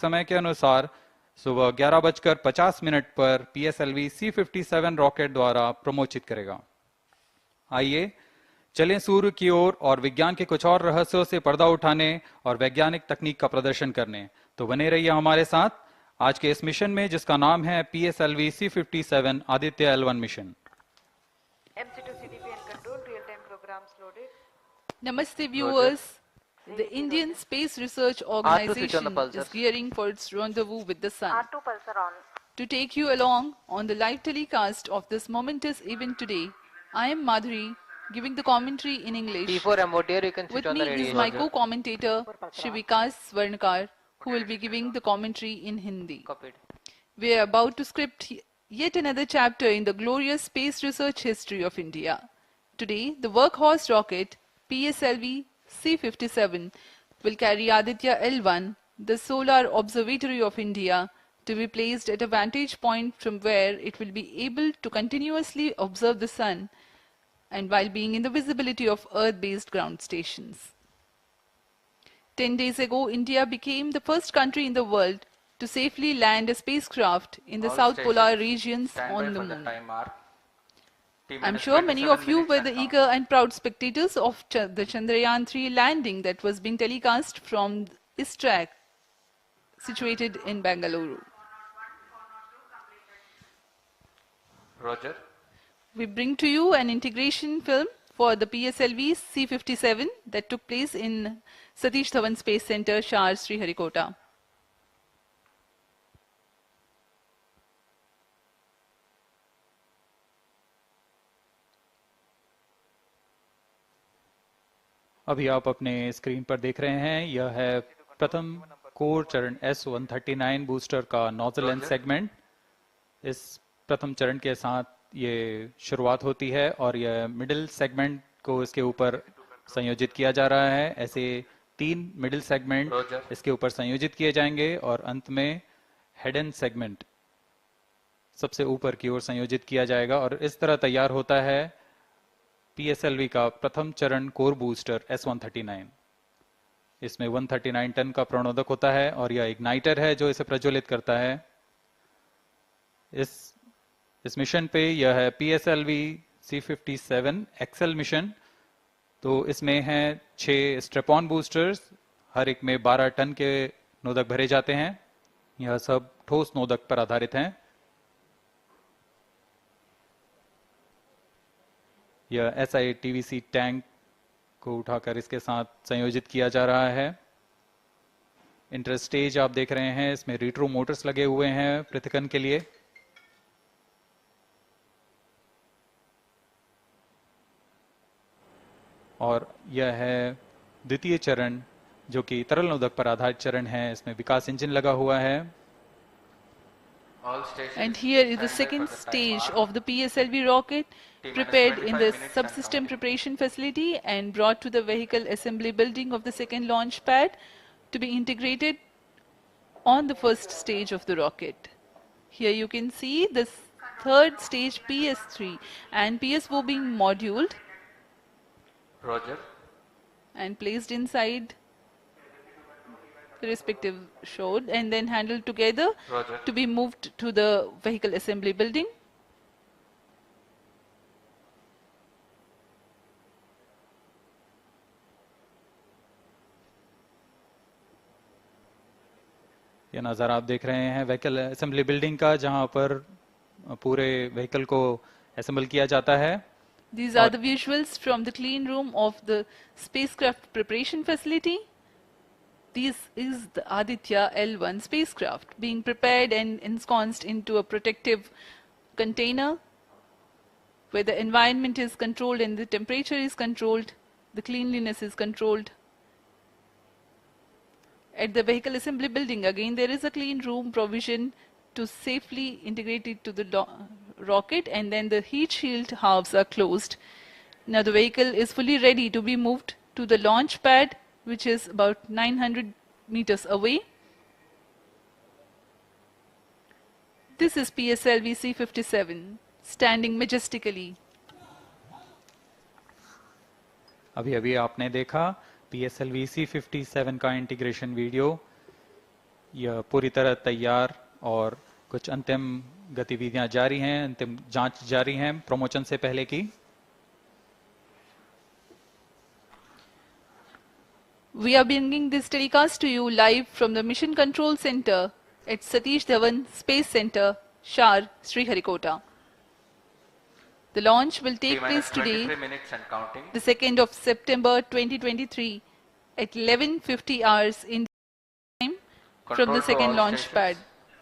समय के अनुसार सुबह 11:50 पर PSLV-C57 रॉकेट द्वारा प्रमोचित करेगा। आइए चलें सूर्य की ओर और विज्ञान के कुछ और रहस्यों से पर्दा उठाने और वैज्ञानिक तकनीक का प्रदर्शन करने। तो बने रहिए हमारे साथ आज के इस मिशन में जिसका नाम है PSLV-C57 Aditya L one mission. Namaste viewers. The Indian Space Research Organization is gearing for its rendezvous with the sun. R2 pulsar on. To take you along on the live telecast of this momentous event today, I am Madhuri, giving the commentary in English. T4 MOT, you can switch With on me the radio. is my co-commentator Shivikas Swarnkar, who will be giving the commentary in Hindi. Copied. We are about to script yet another chapter in the glorious space research history of India. Today, the workhorse rocket PSLV-C57 will carry Aditya-L1, the solar observatory of India, to be placed at a vantage point from where it will be able to continuously observe the sun and while being in the visibility of Earth-based ground stations. 10 days ago, India became the first country in the world to safely land a spacecraft in the South Polar regions on the moon. I'm sure many of you were the eager and proud spectators of the Chandrayaan-3 landing that was being telecast from Isro, situated in Bangalore. Roger. We bring to you an integration film for the PSLV-C57 that took place in Satish Dhawan Space Center, SHAR, Sriharikota. अभी आप अपने screen पर देख रहे हैं, यह है प्रथम कोर चरण S139 बूस्टर का नोजल एंड सेगमेंट। इस प्रथम चरण के साथ ये शुरुआत होती है और यह मिडिल सेगमेंट को इसके ऊपर संयोजित किया जा रहा है। ऐसे 3 मिडिल सेगमेंट इसके ऊपर संयोजित किए जाएंगे और अंत में हेड एंड सेगमेंट सबसे ऊपर की ओर संयोजित किया जाएगा और इस तरह तैयार होता है PSLV का प्रथम चरण कोर बूस्टर S139। इसमें 139 टन का प्रणोदक होता है और यह इग्नाइटर है जो इसे प्रज्वलित करता है। इस मिशन पे यह है PSLV-C57 एक्सेल मिशन। तो इसमें है 6 स्ट्रेपॉन बूस्टर्स, हर एक में 12 टन के नोदक भरे जाते हैं। यह सब ठोस नोदक पर आधारित हैं। यह SITVC टैंक को उठाकर इसके साथ संयोजित किया जा रहा है। इंटरस्टेज आप देख रहे हैं, इसमें रिट्रो मोटर्स लगे हुए हैं पृथक्करण के लिए। और यह है द्वितीय चरण जो कि तरल नोदक पर आधारित चरण है। इसमें विकास इंजन लगा हुआ है। And here is the second stage of the PSLV rocket, prepared in the subsystem preparation facility and brought to the vehicle assembly building of the second launch pad to be integrated on the first stage of the rocket. Here you can see the third stage PS3 and PSO being moduled and placed inside the respective shroud and then handled together to be moved to the vehicle assembly building. ये नज़ारा आप देख रहे हैं vehicle assembly building का, जहां पर पूरे व्हीकल को असेंबल किया जाता है। These are the visuals from the clean room of the spacecraft preparation facility. This is the Aditya-L1 spacecraft being prepared and ensconced into a protective container where the environment is controlled and the temperature is controlled, the cleanliness is controlled. At the vehicle assembly building, again there is a clean room provision to safely integrate it to the rocket, and then the heat shield halves are closed. Now the vehicle is fully ready to be moved to the launch pad, which is about 900 meters away. This is PSLV-C57 standing majestically. अभी आपने देखा PSLV-C57 का integration video. यह पूरी तरह तैयार और कुछ अंतिम गतिविधियां जारी हैं, अंतिम जांच जारी हैं प्रमोशन से पहले की। We are bringing this telecast to you live from the Mission Control Center at Satish Dhawan Space Center, SHAR, Sriharikota. The launch will take place today, the 2nd of September 2023 at 11:50 hours in time from the second launch pad.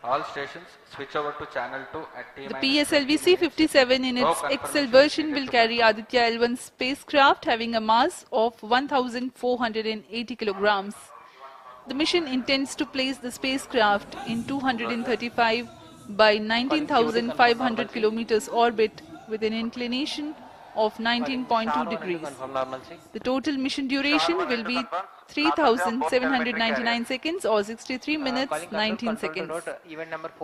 All stations switch over to channel 2 at The PSLV-C57 in its XL version will carry Aditya-L1 spacecraft having a mass of 1,480 kilograms. The mission intends to place the spacecraft in 235 by 19,500 kilometers orbit with an inclination of 19.2 degrees. The total mission duration will be 3,799 seconds or 63 minutes 19 seconds.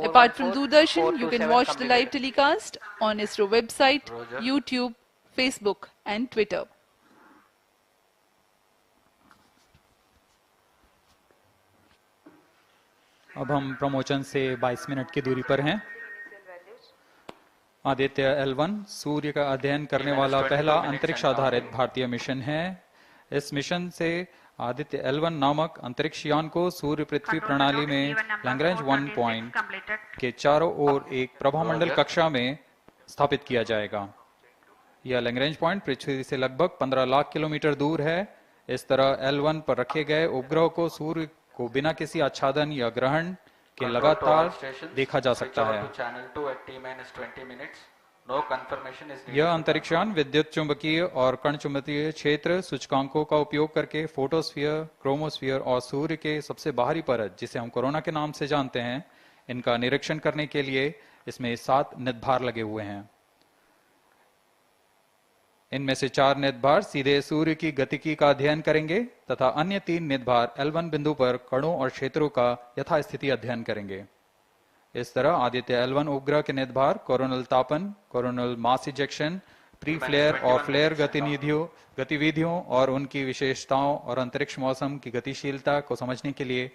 Apart from Doordarshan, you can watch the live telecast on Isro website, YouTube, Facebook and Twitter. अब हम promotion से 22 minute की दूरी पर हैं। Aditya L1 सूर्य का अध्ययन करने वाला पहला अंतरिक्ष आधारित भारतीय मिशन है। इस मिशन से आदित्य L1 नामक अंतरिक्ष यान को सूर्य पृथ्वी प्रणाली में लैग्रेंज 1 पॉइंट के चारों ओर एक प्रभामंडल कक्षा में स्थापित किया जाएगा। यह लैग्रेंज पॉइंट पृथ्वी से लगभग 15 लाख किलोमीटर दूर है। इस तरह L1 पर रखे गए उपग्रह को सूर्य को बिना किसी आच्छादन या ग्रहण के लगातार देखा जा सकता है। यह अंतरिक्ष यान विद्युत चुंबकीय और कण चुंबकीय क्षेत्र सूचकांकों का उपयोग करके फोटोस्फीयर, क्रोमोस्फीयर और सूर्य के सबसे बाहरी परत, जिसे हम कोरोना के नाम से जानते हैं, इनका निरीक्षण करने के लिए इसमें 7 निदभार लगे हुए हैं। इनमें से 4 निदभार सीधे सूर्य की गतिकी का अध्ययन करेंगे तथा अन्य 3 निदभार L1 बिंदु पर कणों और क्षेत्रों का यथास्थिति अध्ययन करेंगे। इस तरह आदित्य L1 उपग्रह के निदभार कोरोनल तापन, coronal mass ejection, pre flare और फ्लेयर गतिविधियों और उनकी विशेषताओं और अंतरिक्ष मौसम की गतिशीलता को समझने के लिए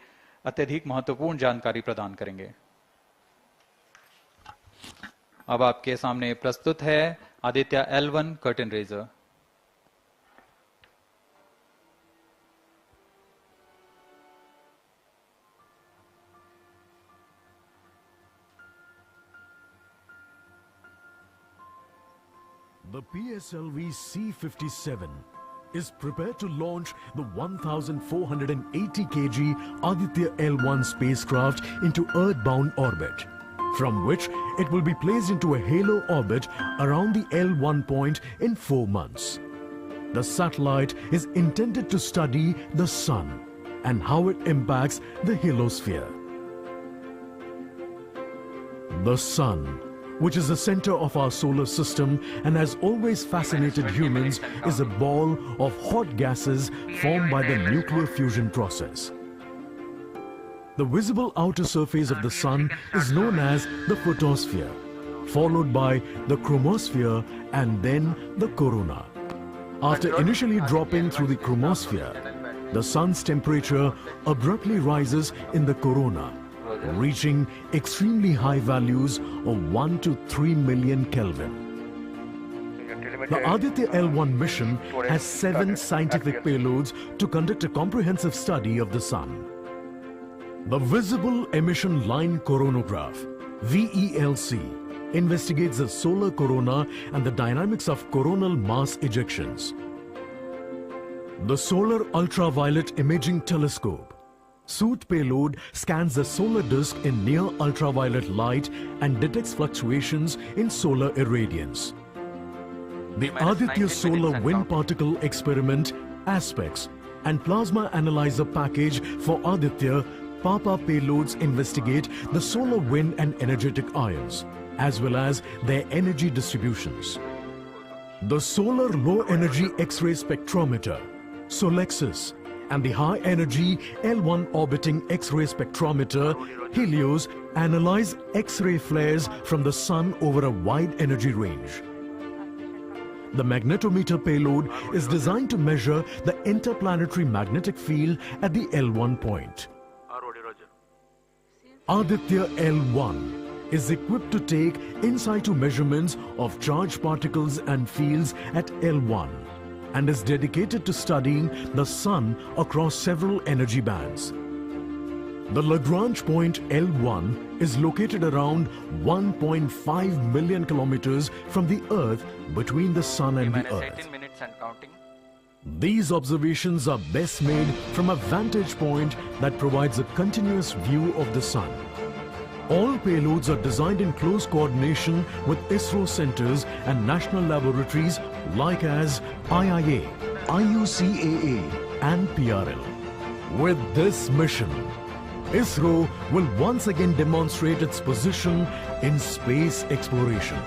अत्यधिक महत्वपूर्ण जानकारी प्रदान करेंगे। अब आपके सामने प्रस्तुत है Aditya L1 curtain raiser. The PSLV-C57 is prepared to launch the 1,480 kg Aditya-L1 spacecraft into Earth-bound orbit, from which it will be placed into a halo orbit around the L1 point in 4 months. The satellite is intended to study the Sun and how it impacts the heliosphere. The Sun, which is the center of our solar system and has always fascinated humans, is a ball of hot gases formed by the nuclear fusion process. The visible outer surface of the Sun is known as the photosphere, followed by the chromosphere and then the corona. After initially dropping through the chromosphere, the Sun's temperature abruptly rises in the corona, reaching extremely high values of 1 to 3 million Kelvin. The Aditya-L1 mission has 7 scientific payloads to conduct a comprehensive study of the Sun. The Visible Emission Line Coronagraph, VELC, investigates the solar corona and the dynamics of coronal mass ejections. The Solar Ultraviolet Imaging Telescope, SOOT payload, scans the solar disk in near ultraviolet light and detects fluctuations in solar irradiance. The Aditya Solar Wind Particle Experiment, ASPEX, and Plasma Analyzer Package for Aditya Papa payloads investigate the solar wind and energetic ions, as well as their energy distributions. The Solar Low Energy X-ray Spectrometer, SOLEXIS, and the High Energy L1 Orbiting X-ray Spectrometer, HELIOS, analyze X-ray flares from the Sun over a wide energy range. The magnetometer payload is designed to measure the interplanetary magnetic field at the L1 point. Aditya-L1 is equipped to take in situ measurements of charged particles and fields at L1 and is dedicated to studying the Sun across several energy bands. The Lagrange point L1 is located around 1.5 million kilometers from the Earth between the Sun and the Earth. 18 minutes and counting. These observations are best made from a vantage point that provides a continuous view of the Sun. All payloads are designed in close coordination with Isro centers and national laboratories like as IIA, IUCAA and PRL. With this mission, ISRO will once again demonstrate its position in space exploration.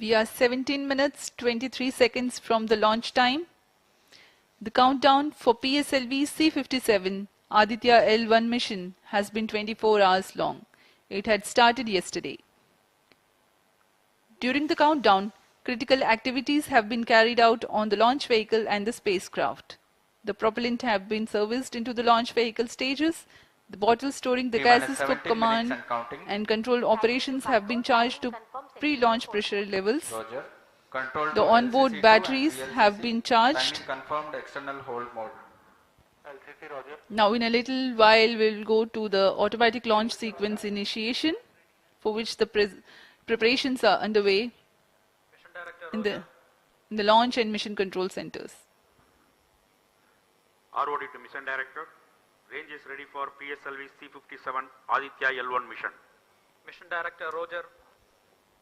We are 17 minutes 23 seconds from the launch time. The countdown for PSLV-C57 Aditya-L1 mission has been 24 hours long. It had started yesterday. During the countdown, critical activities have been carried out on the launch vehicle and the spacecraft. The propellant have been serviced into the launch vehicle stages. The bottles storing the gases for command and control operations have been charged to pre-launch pressure levels. Roger. Control The to onboard LCC2 batteries and have VLCC. been charged. Timing confirmed external hold mode. Now in a little while we'll go to the automatic launch sequence initiation, for which the preparations are underway in the launch and mission control centers. ROD to Mission Director. Range is ready for PSLV-C57 Aditya-L1 mission. Mission Director Roger.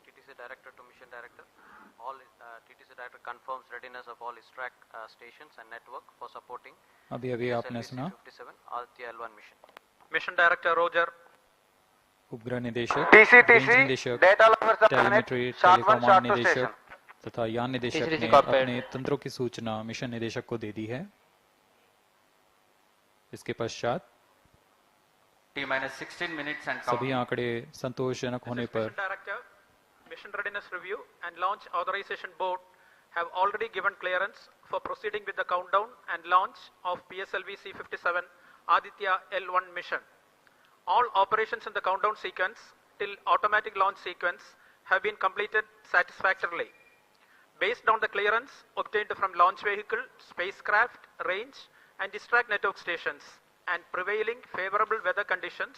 TTC Director to Mission Director. All TTC Director confirms readiness of all his track stations and network for supporting अभी आपने सुना PSLV-C57 Aditya-L1 mission. Mission Director Roger. उपग्रह निदेशक, TCTC, range निदेशक, data lovers of planet, telemetry, SHAR 1, टेलीकॉमांड SHAR 2 निदेशक station. तथा यान निदेशक TCTC ने corporate. अपने तंत्रों की सूचना मिशन निदेशक को दे दी है। इसके पश्चात T-16 minutes and सभी counting. आंकड़े संतोषजनक होने पर Mission Director, Mission Readiness Review and Launch Authorization Board have already given clearance for proceeding with the countdown and launch of PSLV-C57 Aditya-L1 mission. All operations in the countdown sequence till automatic launch sequence have been completed satisfactorily. Based on the clearance obtained from launch vehicle, spacecraft, range and distract network stations and prevailing favorable weather conditions,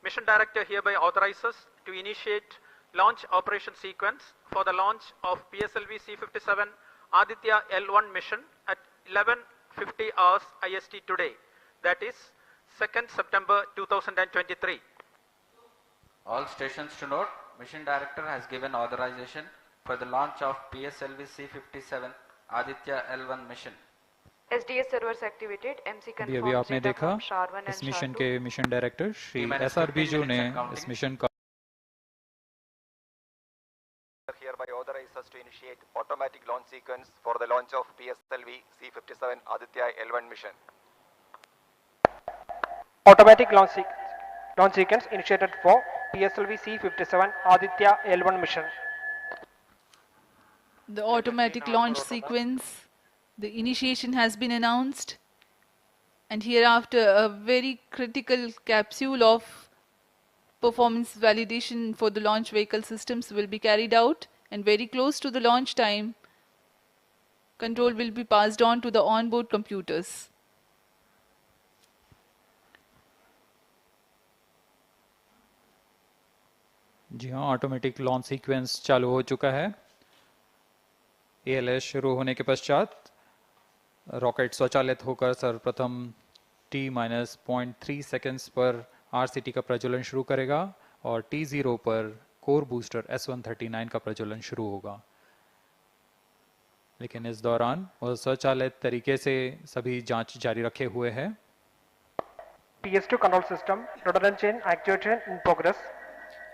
Mission Director hereby authorizes to initiate launch operation sequence for the launch of PSLV-C57 Aditya-L1 mission at 11:50 hours IST today, that is 2nd September 2023. All stations to note, Mission Director has given authorization for the launch of PSLV-C57 Aditya-L1 mission. SDS servers activated. MC अभी confirmed आपने data देखा from SHAR 1 इस and mission SHAR 2. के mission director Shri T-minus SR 15 Biju ने minutes and counting. इस mission का Hereby authorize us to initiate automatic launch sequence for the launch of PSLV-C57 Aditya-L1 mission. Automatic launch sequence initiated for PSLV-C57 Aditya-L1 mission. The automatic launch sequence, the initiation has been announced, and hereafter a very critical capsule of performance validation for the launch vehicle systems will be carried out, and very close to the launch time, control will be passed on to the onboard computers. जी हाँ, automatic launch sequence चालू हो चुका है। ALS शुरू होने के पश्चात rocket स्वचालित होकर सर्वप्रथम T-0.3 सेकेंड्स पर RCT का प्रज्वलन शुरू करेगा और T0 पर कोर बूस्टर S139 का प्रज्वलन शुरू होगा। लेकिन इस दौरान वह स्वचालित तरीके से सभी जांच जारी रखे हुए है। PS2 control system, redundant chain actuation in progress.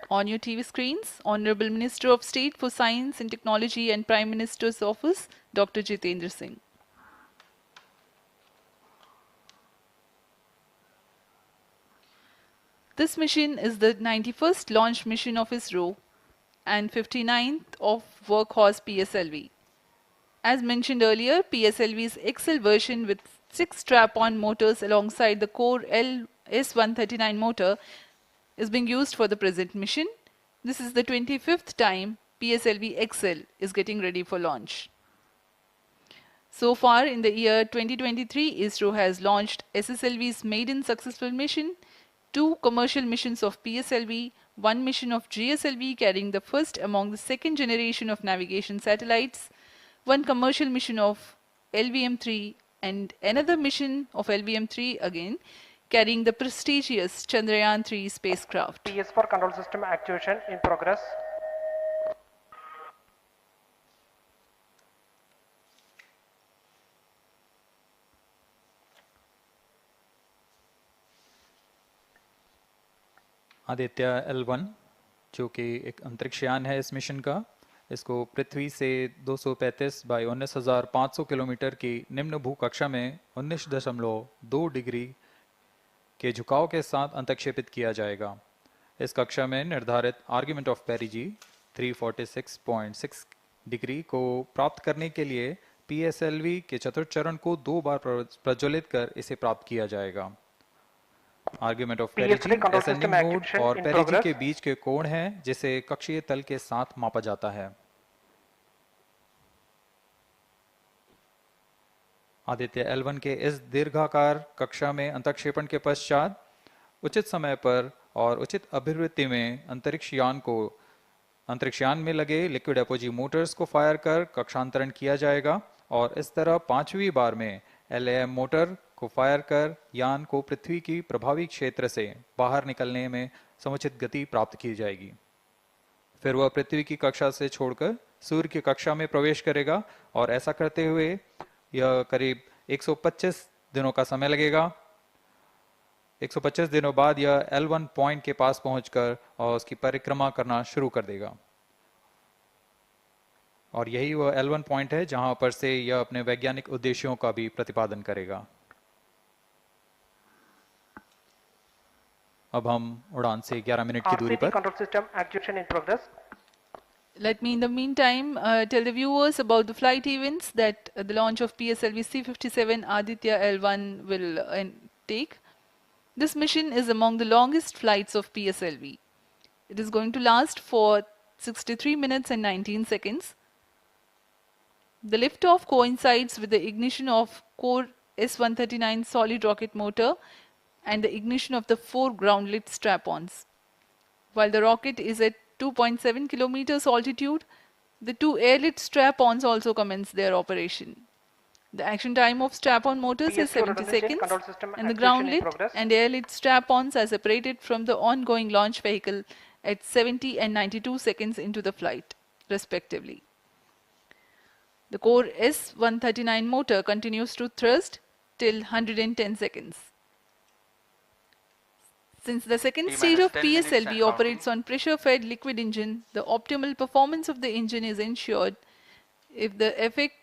On your TV screens, Honorable Minister of State for Science and Technology and Prime Minister's Office, Dr. Jitendra Singh. This mission is the 91st launch mission of ISRO and 59th of Workhorse PSLV. As mentioned earlier, PSLV's XL version with 6 strap-on motors alongside the core S139 motor is being used for the present mission. This is the 25th time PSLV XL is getting ready for launch. So far in the year 2023, ISRO has launched SSLV's maiden successful mission, 2 commercial missions of PSLV, 1 mission of GSLV carrying the first among the second generation of navigation satellites, 1 commercial mission of LVM-3 and another mission of LVM-3 again carrying the prestigious Chandrayaan-3 spacecraft. PS4 control system activation in progress. आदित्य-L1 जो कि एक अंतरिक्षयान है इस mission का, इसको पृथ्वी से 235 by 19,500 kilometre की निम्न भूकक्षा में 19.2 डिग्री के झुकाव के साथ अंतक्षेपित किया जाएगा। इस कक्षा में निर्धारित आर्ग्यूमेंट ऑफ पेरिजी 346.6 डिग्री को प्राप्त करने के लिए PSLV के चतुर्थ चरण को 2 बार प्रज्वलित कर इसे प्राप्त किया जाएगा। आर्ग्यूमेंट ऑफ पेरिजी असेंडिंग मोड और पेरिजी के बीच के कोण है जिसे कक्षीय तल के साथ मापा जाता है। आदित्य-L1 के इस दीर्घाकार कक्षा में अंतक्षेपण के पश्चात उचित समय पर और उचित अभिवृत्ति में अंतरिक्षयान में लगे लिक्विड एपोजी मोटर्स को फायर कर कक्षांतरण किया जाएगा और इस तरह 5वीं बार में LAM मोटर को फायर कर यान को पृथ्वी की प्रभावी क्षेत्र से बाहर निकलने में समुचित गति प्राप्त की जाएगी। फिर वह पृथ्वी की कक्षा से छोड़कर सूर्य की कक्षा में प्रवेश करेगा और ऐसा करते हुए यह करीब 125 दिनों का समय लगेगा। 125 दिनों बाद यह L1 पॉइंट के पास पहुंचकर और उसकी परिक्रमा करना शुरू कर देगा और यही वह L1 पॉइंट है जहां पर से यह अपने वैज्ञानिक उद्देश्यों का भी प्रतिपादन करेगा। अब हम उड़ान से 11 मिनट की दूरी पर control system activation in progress. Let me in the meantime tell the viewers about the flight events that the launch of PSLV-C57 Aditya-L1 will take. This mission is among the longest flights of PSLV. It is going to last for 63 minutes and 19 seconds. The liftoff coincides with the ignition of core S139 solid rocket motor and the ignition of the 4 ground-lit strap-ons. While the rocket is at 2.7 kilometers altitude, the 2 air-lit strap-ons also commence their operation. The action time of strap-on motors is 70 seconds and the ground-lit and air-lit strap-ons are separated from the ongoing launch vehicle at 70 and 92 seconds into the flight, respectively. The core S139 motor continues to thrust till 110 seconds. Since the second stage of PSLV operates on pressure-fed liquid engine, the optimal performance of the engine is ensured if the effect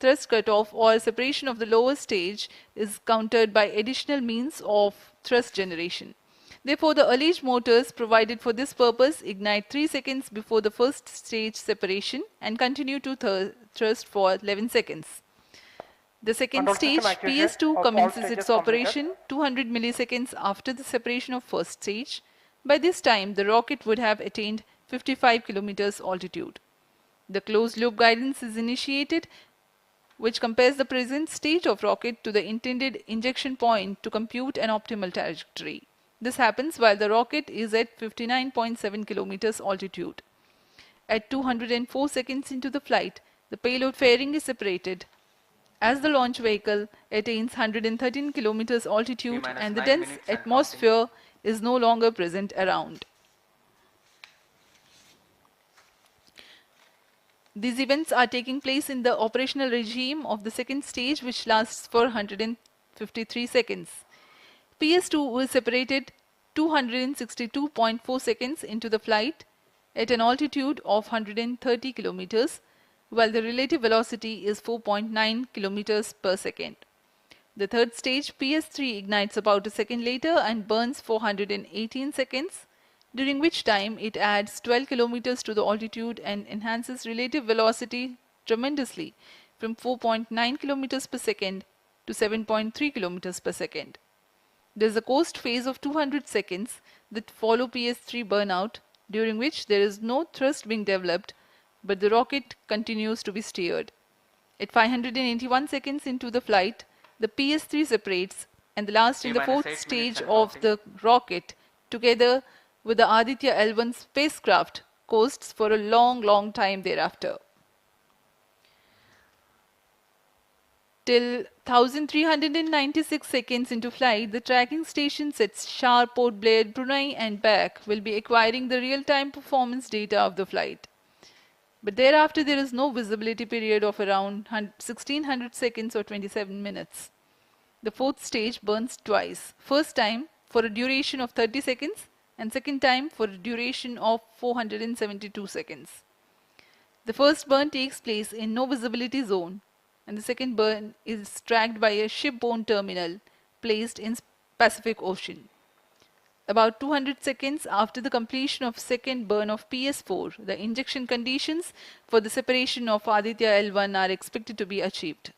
thrust cutoff or separation of the lower stage is countered by additional means of thrust generation. Therefore, the alleged motors provided for this purpose ignite 3 seconds before the first stage separation and continue to thrust for 11 seconds. The second stage, PS2, commences its operation 200 milliseconds after the separation of first stage. By this time, the rocket would have attained 55 kilometers altitude. The closed-loop guidance is initiated, which compares the present state of rocket to the intended injection point to compute an optimal trajectory. This happens while the rocket is at 59.7 kilometers altitude. At 204 seconds into the flight, the payload fairing is separated as the launch vehicle attains 113 kilometers altitude and the dense atmosphere is no longer present around. These events are taking place in the operational regime of the second stage, which lasts for 153 seconds. PS2 is separated 262.4 seconds into the flight at an altitude of 130 kilometers, while the relative velocity is 4.9 kilometers per second. The third stage, PS3, ignites about a second later and burns for 118 seconds. during which time it adds 12 kilometers to the altitude and enhances relative velocity tremendously from 4.9 kilometers per second to 7.3 kilometers per second. There is a coast phase of 200 seconds that follow PS3 burnout, during which there is no thrust being developed, but the rocket continues to be steered. At 581 seconds into the flight, the PS3 separates, and the last in the fourth stage of the rocket, together with the Aditya-L1 spacecraft, coasts for a long time thereafter. Till 1396 seconds into flight, the tracking stations at SHAR, Port Blair, Brunei and back will be acquiring the real-time performance data of the flight. But thereafter there is no visibility period of around 1600 seconds or 27 minutes. The fourth stage burns twice. First time for a duration of 30 seconds and second time for a duration of 472 seconds. The first burn takes place in no visibility zone, and the second burn is tracked by a shipborne terminal placed in Pacific Ocean. About 200 seconds after the completion of second burn of PS4, the injection conditions for the separation of Aditya-L1 are expected to be achieved.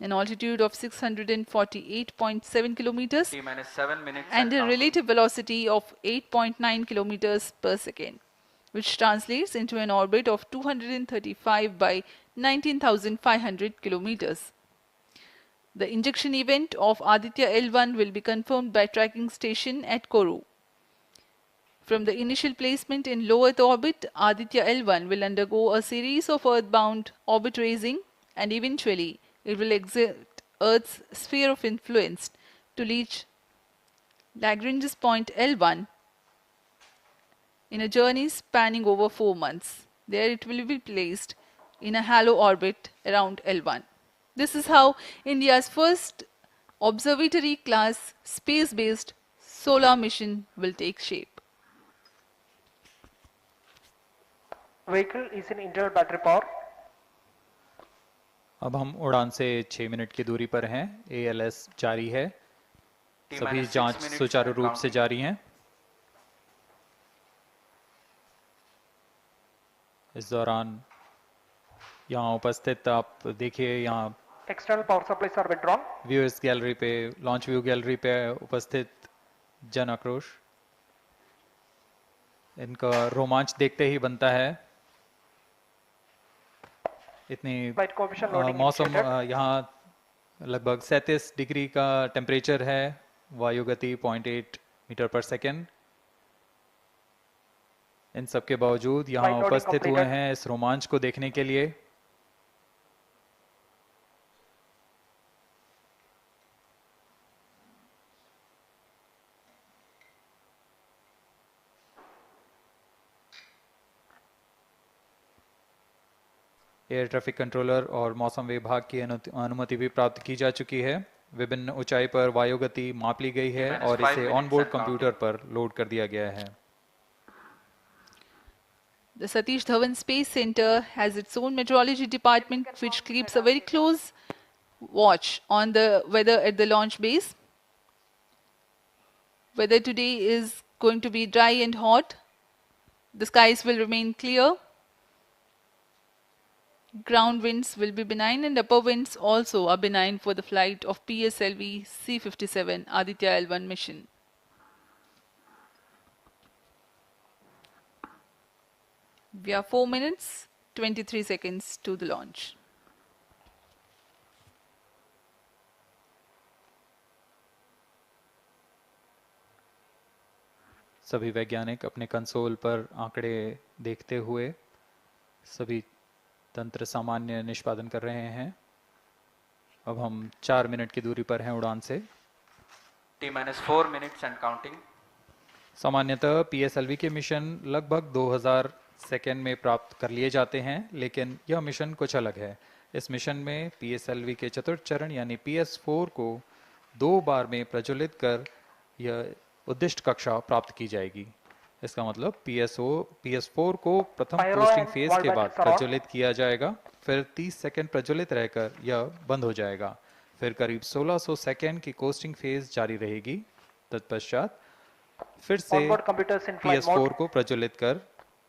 An altitude of 648.7 kilometers T-7 minutes and a relative velocity of 8.9 kilometers per second, which translates into an orbit of 235 by 19,500 kilometers. The injection event of Aditya-L1 will be confirmed by tracking station at Kourou. From the initial placement in low Earth orbit, Aditya-L1 will undergo a series of earthbound orbit raising, and eventually it will exit Earth's sphere of influence to reach Lagrange's point L1 in a journey spanning over 4 months. There it will be placed in a halo orbit around L1. This is how India's first observatory class space-based solar mission will take shape. Vehicle is in internal battery power. अब हम उड़ान से 6 minute की दूरी पर हैं। ALS जारी है, सभी जांच सुचारू रूप से जारी हैं। इस दौरान यहाँ उपस्थित आप देखिए, यहाँ External power supplies are withdrawn. Viewers gallery पे, लॉन्च व्यू गैलरी पे उपस्थित जन आक्रोश, इनका रोमांच देखते ही बनता है। इतनी मौसम, यहाँ लगभग 37 डिग्री का टेम्परेचर है, वायु गति 0.8 मीटर पर सेकेंड। इन सब के बावजूद यहाँ उपस्थित हुए हैं इस रोमांच को देखने के लिए। एयर ट्रैफिक कंट्रोलर और मौसम विभाग की अनुमति भी प्राप्त की जा चुकी है। विभिन्न ऊंचाई पर वायु गति माप ली गई है और इसे ऑनबोर्ड कंप्यूटर पर लोड कर दिया गया है। The Satish Dhawan Space Center has its own meteorology department which keeps a very close watch on the weather at the launch base. Weather today is going to be dry and hot. The skies will remain clear. Ground winds will be benign and upper winds also are benign for the flight of PSLV-C57 Aditya-L1 mission. We are 4 minutes, 23 seconds to the launch. सभी वैज्ञानिक अपने console पर आंकड़े देखते हुए सभी तंत्र सामान्य निष्पादन कर रहे हैं। अब हम 4 मिनट की दूरी पर हैं उड़ान से। T-4 minutes and counting. सामान्यतः PSLV के मिशन लगभग 2000 सेकेंड में प्राप्त कर लिए जाते हैं, लेकिन यह मिशन कुछ अलग है। इस मिशन में PSLV के चतुर्थ चरण यानी PS4 को 2 बार में प्रज्वलित कर यह उद्दिष्ट कक्षा प्राप्त की जाएगी। इसका मतलब PS4 को प्रथम कोस्टिंग फेज के बाद प्रज्वलित किया जाएगा, फिर 30 सेकेंड प्रज्वलित रहकर यह बंद हो जाएगा, फिर करीब 1600 सेकेंड की कोस्टिंग फेज जारी रहेगी। तत्पश्चात फिर से Onboard computers in flight PS4 mode. को प्रज्वलित कर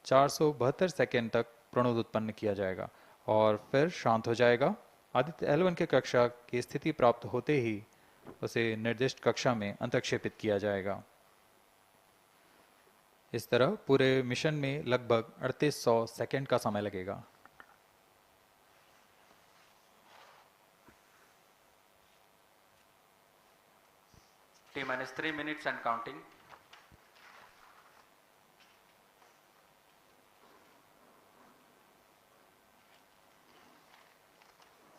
472 सेकेंड तक प्रणोद उत्पन्न किया जाएगा और फिर शांत हो जाएगा। आदित्य L1 के कक्षा की स्थिति प्राप्त होते ही उसे निर्दिष्ट कक्षा में अंतक्षेपित किया जाएगा। इस तरह पूरे मिशन में लगभग 3800 सेकेंड का समय लगेगा। T-3 minutes and counting.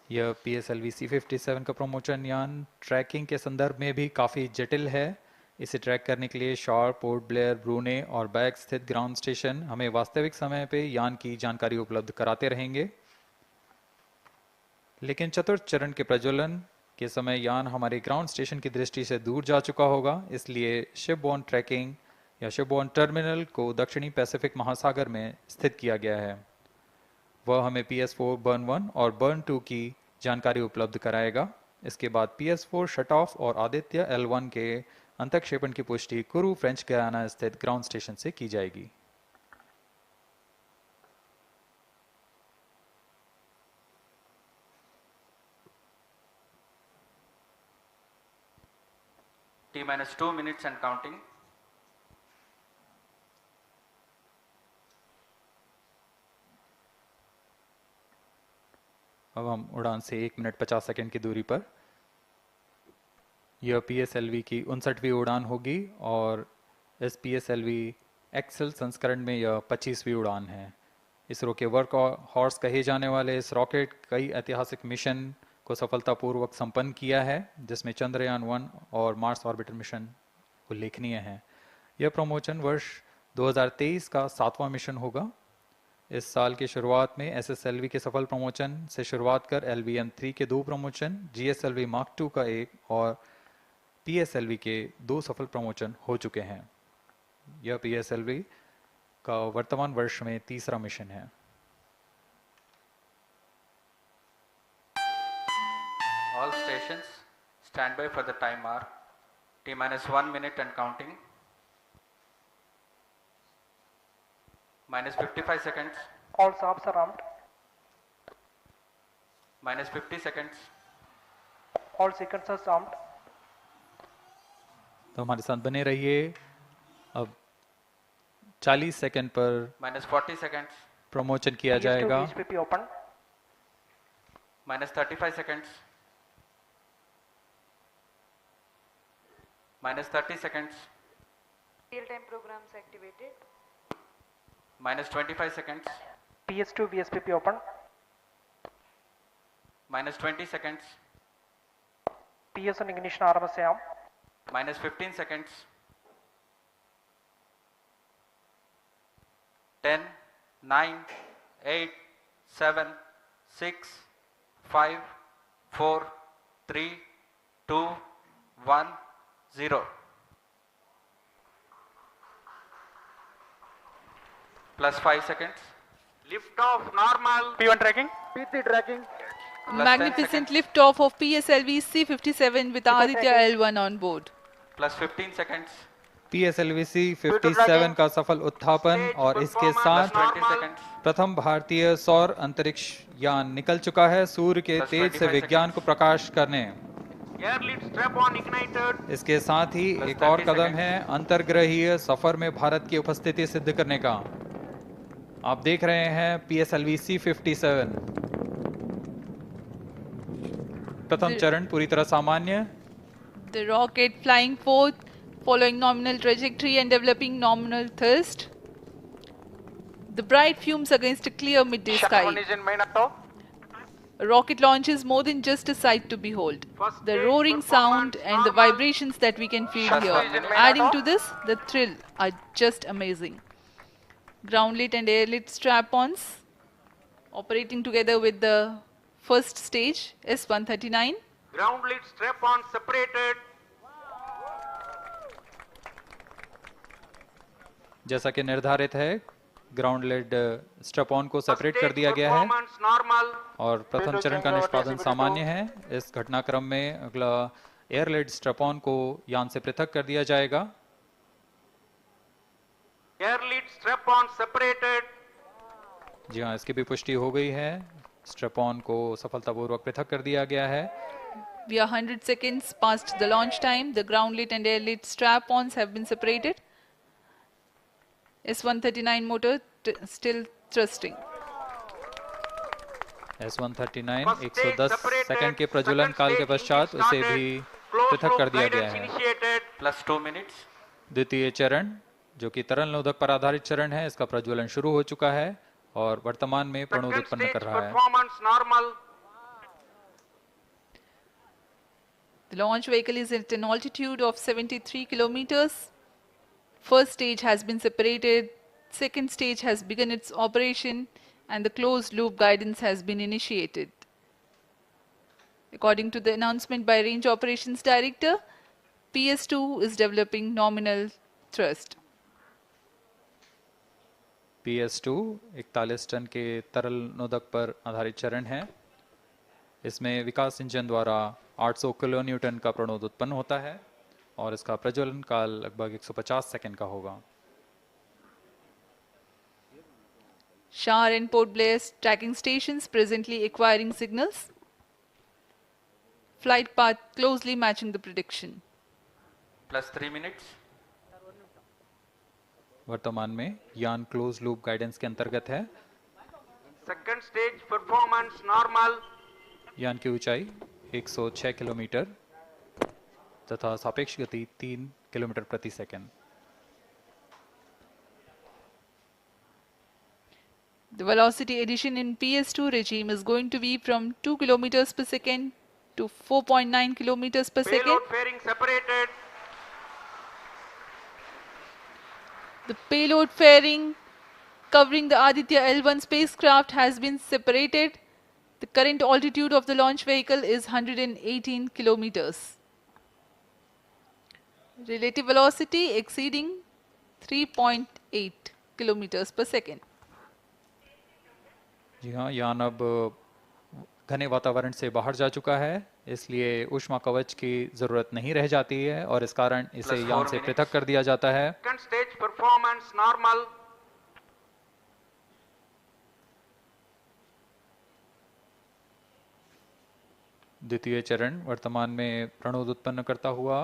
यह PSLV-C57 का प्रमोशन यान ट्रैकिंग के संदर्भ में भी काफ़ी जटिल है। इसे ट्रैक करने के लिए शार, पोर्ट ब्लेयर, ब्रूने और बैग स्थित ग्राउंड स्टेशन हमें वास्तविक समय पे यान की जानकारी उपलब्ध कराते रहेंगे। लेकिन चतुर्थ चरण के प्रज्वलन के समय यान हमारे ग्राउंड स्टेशन की दृष्टि से दूर जा चुका होगा, इसलिए शिपबोर्न ट्रैकिंग या शिपबोर्न टर्मिनल को दक्षिणी पैसिफिक महासागर में स्थित किया गया है। वह हमें PS4 बर्न 1 और बर्न 2 की जानकारी उपलब्ध कराएगा। इसके बाद PS4 शट ऑफ और आदित्य L1 के अंतक्षेपण की पुष्टि कुरु फ्रेंच गयाना स्थित ग्राउंड स्टेशन से की जाएगी। T-2 minutes and counting. अब हम उड़ान से 1 मिनट 50 सेकंड की दूरी पर। यह PSLV की 59वीं उड़ान होगी और इस PSLV एक्सेल संस्करण में यह 25वीं उड़ान है। इसरो के वर्क हॉर्स कहे जाने वाले इस रॉकेट कई ऐतिहासिक मिशन को सफलतापूर्वक संपन्न किया है, जिसमें चंद्रयान 1 और मार्स ऑर्बिटर मिशन उल्लेखनीय हैं। यह प्रमोशन वर्ष 2023 का 7वां मिशन होगा। इस साल की शुरुआत में SSLV के सफल प्रमोशन से शुरुआत कर LVM-3 के 2 प्रमोशन, GSLV Mark II का 1 और PSLV के 2 सफल प्रमोशन हो चुके हैं। यह PSLV का वर्तमान वर्ष में 3रा मिशन है। All stations stand by for the time mark. T-1 minute and counting. -55 seconds. All subs are armed. -50 seconds. All sequencers armed. तो हमारे साथ बने रहिए। अब 40 सेकंड पर -40 seconds. प्रमोशन किया PS2 जाएगा। VSPP open. -35 seconds. -30 seconds. Real-time programs activated. -25 seconds. PS2 VSPP open. -20 seconds. PS1 ignition RMS arm. -15 seconds. 10, 9, 8, 7, 6, 5, 4, 3, 2, 1, 0. +5 seconds. Lift off normal. P1 tracking. P3 tracking. Magnificent liftoff of PSLV-C57 with Aditya-L1 on board. +15 seconds. PSLV-C57 का सफल उत्थापन और इसके साथ +20 seconds. प्रथम भारतीय सौर अंतरिक्ष यान निकल चुका है सूर्य के Plus तेज से 25 विज्ञान को प्रकाश करने। Air lead strap on ignited. इसके साथ ही Plus एक और 30 कदम seconds. है अंतर्ग्रहीय सफर में भारत की उपस्थिति सिद्ध करने का। आप देख रहे हैं PSLV-C57 प्रथम चरण पूरी तरह सामान्य। The rocket flying forth, following nominal trajectory and developing nominal thrust. The bright fumes against a clear midday SHAR sky. engine main up. A rocket launch is more than just a sight to behold. First The stage roaring sound performance and the normal. vibrations that we can feel SHAR here, engine main adding up. to this, the thrill are just amazing. Ground lit and air lit strap-ons operating together with the first stage S139. Ground lead strap on separated. जैसा कि निर्धारित है ground lead strap on को separate कर Stage दिया गया है performance normal. और प्रथम चरण का निष्पादन सामान्य है। इस घटनाक्रम में अगला एयर लेड स्ट्रैप ऑन को यान से पृथक कर दिया जाएगा। Air lead strap-on separated. जी हाँ, इसकी भी पुष्टि हो गई है। स्ट्रैप ऑन को सफलतापूर्वक पृथक कर दिया गया है। We are 100 seconds past the launch time. The ground lit and air lit strap-ons have been separated. S139 motor still thrusting. S139 110 second के प्रज्वलन काल के पश्चात उसे भी पृथक कर दिया गया है। +2 minutes. द्वितीय चरण जो कि तरल नोदक पर आधारित चरण है, इसका प्रज्वलन शुरू हो चुका है और वर्तमान में प्रणोद उत्पन्न कर रहा है। The launch vehicle is at an altitude of 73 kilometers. First stage has been separated. Second stage has begun its operation and the closed loop guidance has been initiated. According to the announcement by Range Operations Director, PS2 is developing nominal thrust. PS2 41 ton के तरल नोदक पर आधारित चरण है। इसमें विकास engine द्वारा 800 kilo Newton का प्रणोद उत्पन्न होता है और इसका प्रज्वलन काल लगभग 150 सेकंड का होगा। SHAR and Port Blair tracking stations presently acquiring signals. Flight path closely matching the prediction. +3 minutes. वर्तमान में यान क्लोज लूप गाइडेंस के अंतर्गत है। Second stage performance normal. यान की ऊंचाई 106 किलोमीटर तथा सापेक्ष गति 3 किलोमीटर प्रति second. The velocity addition in PS2 regime is going to be from 2 kilometers per second to 4.9 kilometers per second. Payload fairing separated. The payload fairing covering the Aditya-L1 spacecraft has been separated. The current altitude of the launch vehicle is 118 kilometers. Relative velocity exceeding 3.8 kilometers per second. जी हाँ, यान अब घने वातावरण से बाहर जा चुका है, इसलिए ऊष्मा कवच की जरूरत नहीं रह जाती है और इस कारण इसे यान से पृथक कर दिया जाता है। Second stage performance normal. द्वितीय चरण वर्तमान में प्रणोद उत्पन्न करता हुआ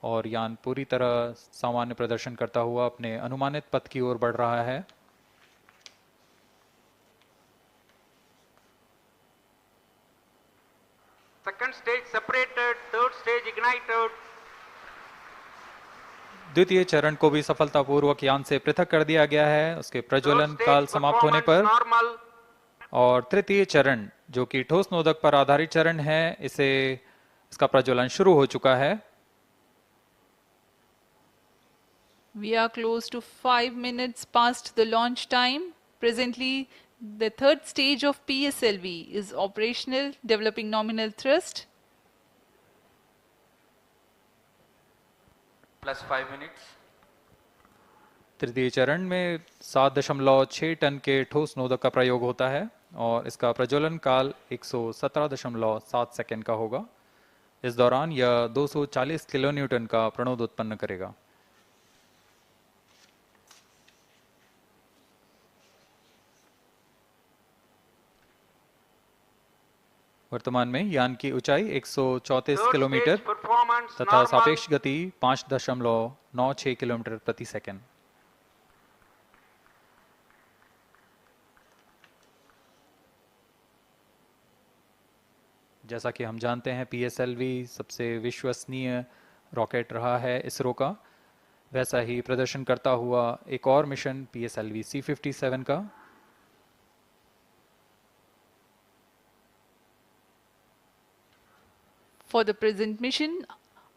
और यान पूरी तरह सामान्य प्रदर्शन करता हुआ अपने अनुमानित पथ की ओर बढ़ रहा है। Second stage separated. Third stage ignited. द्वितीय चरण को भी सफलतापूर्वक यान से पृथक कर दिया गया है उसके प्रज्वलन काल समाप्त होने पर। Normal. और तृतीय चरण जो कि ठोस नोदक पर आधारित चरण है, इसका प्रज्वलन शुरू हो चुका है। We are close to 5 minutes past the launch time. Presently, the third stage of PSLV is operational, developing nominal thrust. +5 minutes. तृतीय चरण में 7.6 टन के ठोस नोदक का प्रयोग होता है और इसका प्रज्वलन काल 117.7 सेकंड का होगा। इस दौरान यह 240 किलो न्यूटन का प्रणोद उत्पन्न करेगा। वर्तमान में यान की ऊंचाई 134 किलोमीटर तथा सापेक्ष गति 5.96 किलोमीटर प्रति सेकंड। जैसा कि हम जानते हैं PSLV सबसे विश्वसनीय रॉकेट रहा है इसरो का, वैसा ही प्रदर्शन करता हुआ एक और मिशन PSLV-C57 का। For the present mission,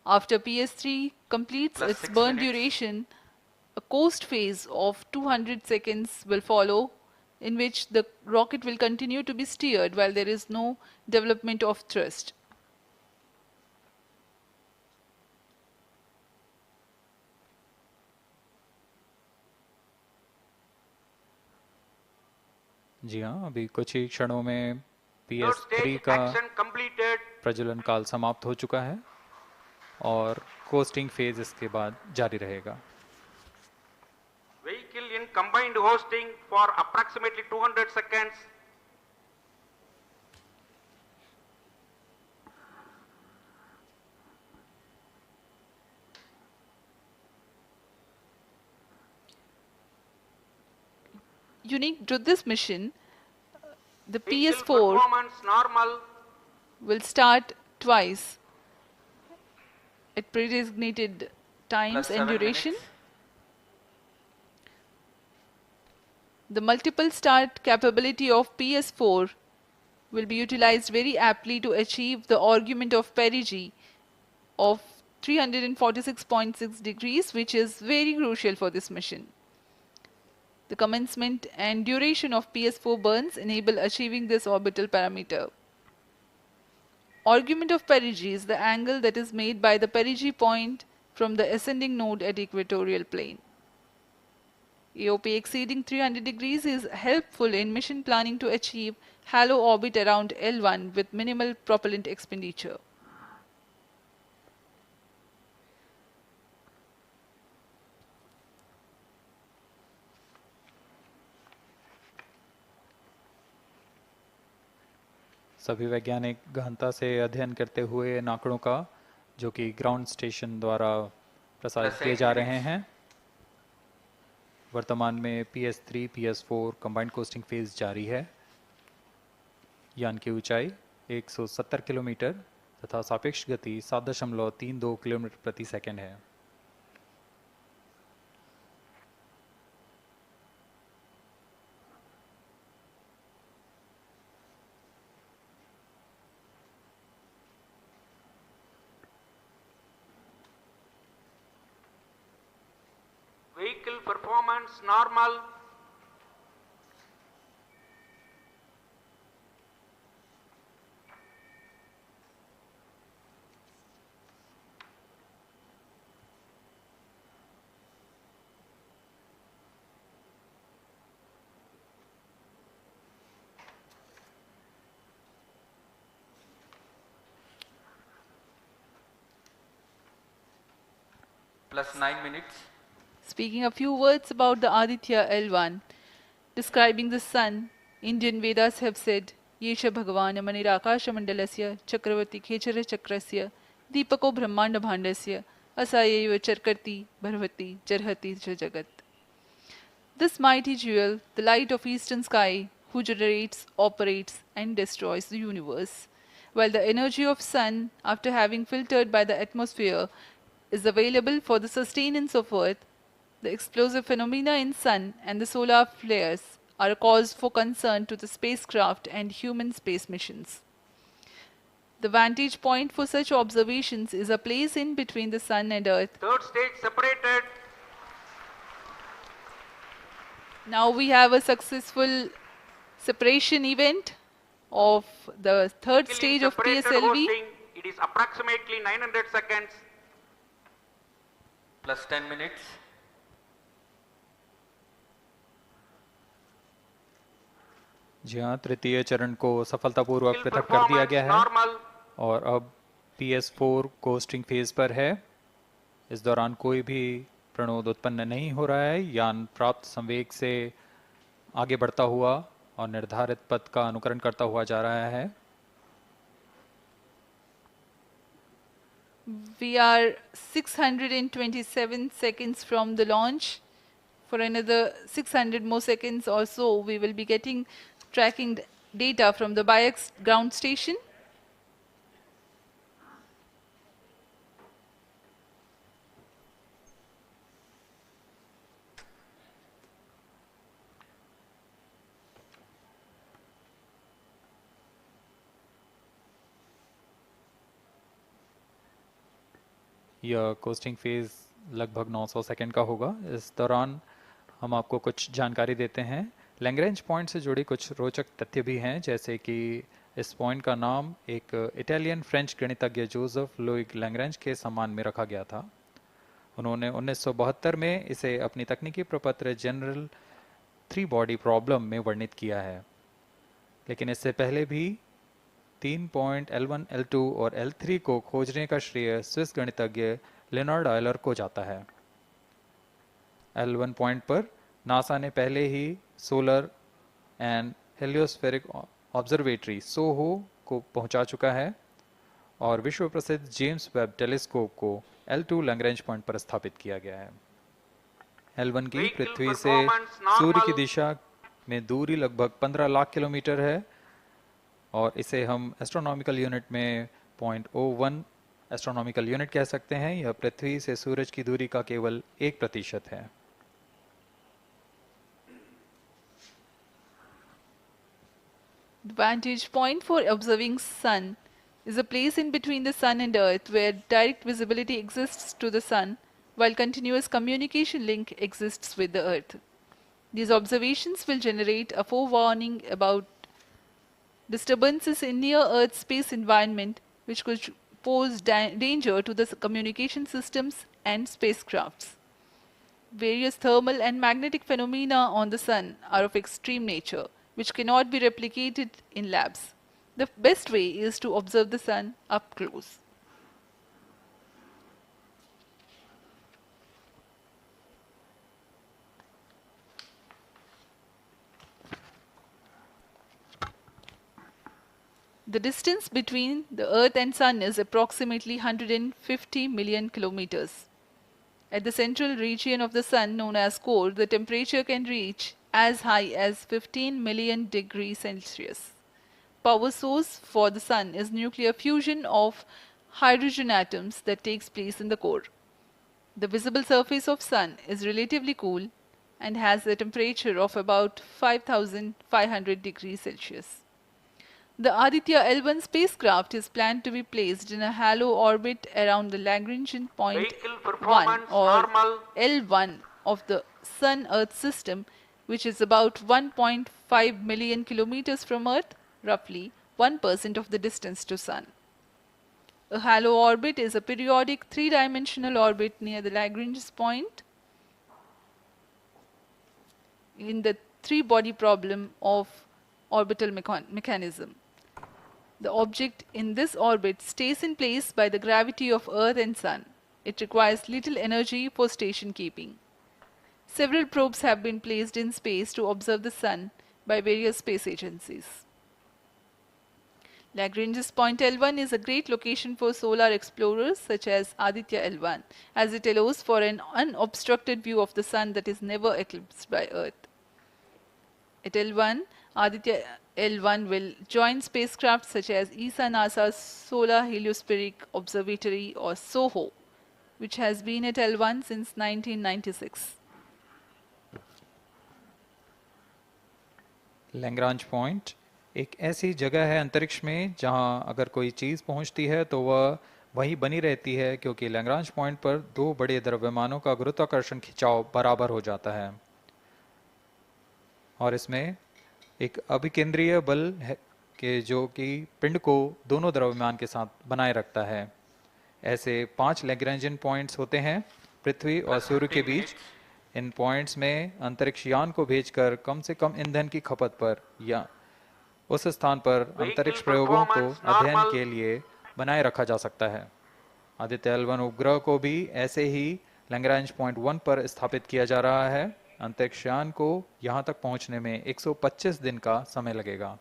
after PS3 completes its +6 burn minutes. duration, a coast phase of 200 seconds will follow, in which the rocket will continue to be steered while there is no development of thrust. जी हाँ, अभी कुछ ही क्षणों में Third PS3 stage का action completed. प्रज्वलन काल समाप्त हो चुका है और कोस्टिंग फेज इसके बाद जारी रहेगा। Vehicle combined hosting for approximately 200 seconds. Unique to this mission, the Vehicle PS4 performance normal. will start twice at pre-designated times and 7 duration. minutes. The multiple start capability of PS4 will be utilized very aptly to achieve the argument of perigee of 346.6 degrees, which is very crucial for this mission. The commencement and duration of PS4 burns enable achieving this orbital parameter. Argument of perigee is the angle that is made by the perigee point from the ascending node at equatorial plane. AOP exceeding 300 degrees is helpful in mission planning to achieve halo orbit around L1 with minimal propellant expenditure. सभी वैज्ञानिक गहनता से अध्ययन करते हुए इन आंकड़ों का जो कि ग्राउंड स्टेशन द्वारा प्रसारित किए जा रहे हैं। वर्तमान में PS3, PS4 combined costing phase जारी है। यान की ऊंचाई 170 किलोमीटर तथा सापेक्ष गति 7.32 किलोमीटर प्रति सेकंड है। Vehicle performance normal. Plus 9 minutes. Speaking a few words about the Aditya-L1, describing the sun, Indian Vedas have said, Yesha Bhagavan Manirakasha Mandalasya Chakravati Khechara Chakrasya Deepako Brahmanda Bhandasya Asayeva Charkarti Bharvati Jarhati Jagat. This mighty jewel, the light of eastern sky, who generates, operates and destroys the universe, while the energy of sun, after having filtered by the atmosphere, is available for the sustenance of earth. The explosive phenomena in sun and the solar flares are a cause for concern to the spacecraft and human space missions. The vantage point for such observations is a place in between the sun and earth. Third stage separated. Now we have a successful separation event of the third stage of Separated PSLV. hosting. It is approximately 900 seconds. Plus 10 minutes. जी हाँ, तृतीय चरण को सफलतापूर्वक पृथक कर दिया गया है और अब PS4 कोस्टिंग फेज पर है। इस दौरान कोई भी प्रणोद उत्पन्न नहीं हो रहा है। यान प्राप्त संवेग से आगे बढ़ता हुआ और निर्धारित पथ का अनुकरण करता हुआ जा रहा है। We are 627 seconds from the launch. For another 600 more seconds or so, we will be getting tracking data from the BIAX ground station. यह कोस्टिंग फेज लगभग 900 सेकंड का होगा। इस दौरान हम आपको कुछ जानकारी देते हैं। लैग्रेंज पॉइंट से जुड़ी कुछ रोचक तथ्य भी हैं, जैसे कि इस पॉइंट का नाम एक इटालियन फ्रेंच गणितज्ञ जोसेफ लुइग लैग्रेंज के सम्मान में रखा गया था। उन्होंने 1972 में इसे अपनी तकनीकी प्रपत्र जनरल 3 बॉडी प्रॉब्लम में वर्णित किया है, लेकिन इससे पहले भी 3 पॉइंट L1, L2 और L3 को खोजने का श्रेय स्विस गणितज्ञ लियोनार्ड आयलर को जाता है। L1 पॉइंट पर नासा ने पहले ही सोलर एंड हेलियोस्फेरिक ऑब्जर्वेटरी सोहो को पहुंचा चुका है और विश्व प्रसिद्ध जेम्स वेब टेलीस्कोप को L2 लैग्रेंज पॉइंट पर स्थापित किया गया है। L1 की पृथ्वी से सूर्य की दिशा में दूरी लगभग 15 लाख किलोमीटर है और इसे हम एस्ट्रोनॉमिकल यूनिट में 0.01 एस्ट्रोनॉमिकल यूनिट कह सकते हैं। यह पृथ्वी से सूरज की दूरी का केवल 1% है। The vantage point for observing sun is a place in between the sun and earth where direct visibility exists to the sun while continuous communication link exists with the earth. These observations will generate a forewarning about disturbances in near earth space environment which could pose danger to the communication systems and spacecrafts. Various thermal and magnetic phenomena on the sun are of extreme nature, which cannot be replicated in labs. The best way is to observe the sun up close. The distance between the Earth and Sun is approximately 150 million kilometers. At the central region of the Sun, known as core, the temperature can reach as high as 15 million degrees Celsius. Power source for the Sun is nuclear fusion of hydrogen atoms that takes place in the core. The visible surface of Sun is relatively cool and has a temperature of about 5,500 degrees Celsius. The Aditya-L1 spacecraft is planned to be placed in a halo orbit around the Lagrangian point 1 or L1 of the Sun-Earth system, which is about 1.5 million kilometers from Earth, roughly 1% of the distance to Sun. A halo orbit is a periodic three-dimensional orbit near the Lagrange point in the three-body problem of orbital mechanism. The object in this orbit stays in place by the gravity of Earth and Sun. It requires little energy for station keeping. Several probes have been placed in space to observe the Sun by various space agencies. Lagrange's point L1 is a great location for solar explorers such as Aditya-L1, as it allows for an unobstructed view of the Sun that is never eclipsed by Earth. At L1, Aditya-L1 will join spacecraft such as ESA-NASA's Solar Heliospheric Observatory or SOHO, which has been at L1 since 1996. Lagrange point एक ऐसी जगह है अंतरिक्ष में जहां अगर कोई चीज़ पहुंचती है तो वह वहीं बनी रहती है, क्योंकि लैग्रांज पॉइंट पर दो बड़े द्रव्यमानों का गुरुत्वाकर्षण खिंचाव बराबर हो जाता है और इसमें एक अभिकेंद्रीय बल है कि जो कि पिंड को दोनों द्रव्यमान के साथ बनाए रखता है। ऐसे 5 लैग्रेंजियन पॉइंट्स होते हैं पृथ्वी और सूर्य के बीच। इन पॉइंट्स में अंतरिक्ष यान को भेजकर कम से कम ईंधन की खपत पर या उस स्थान पर अंतरिक्ष प्रयोगों को अध्ययन के लिए बनाए रखा जा सकता है। आदित्य-L1 उपग्रह को भी ऐसे ही लैग्रांज पॉइंट 1 पर स्थापित किया जा रहा है। अंतरिक्ष यान को यहां तक पहुंचने में 125 दिन का समय लगेगा।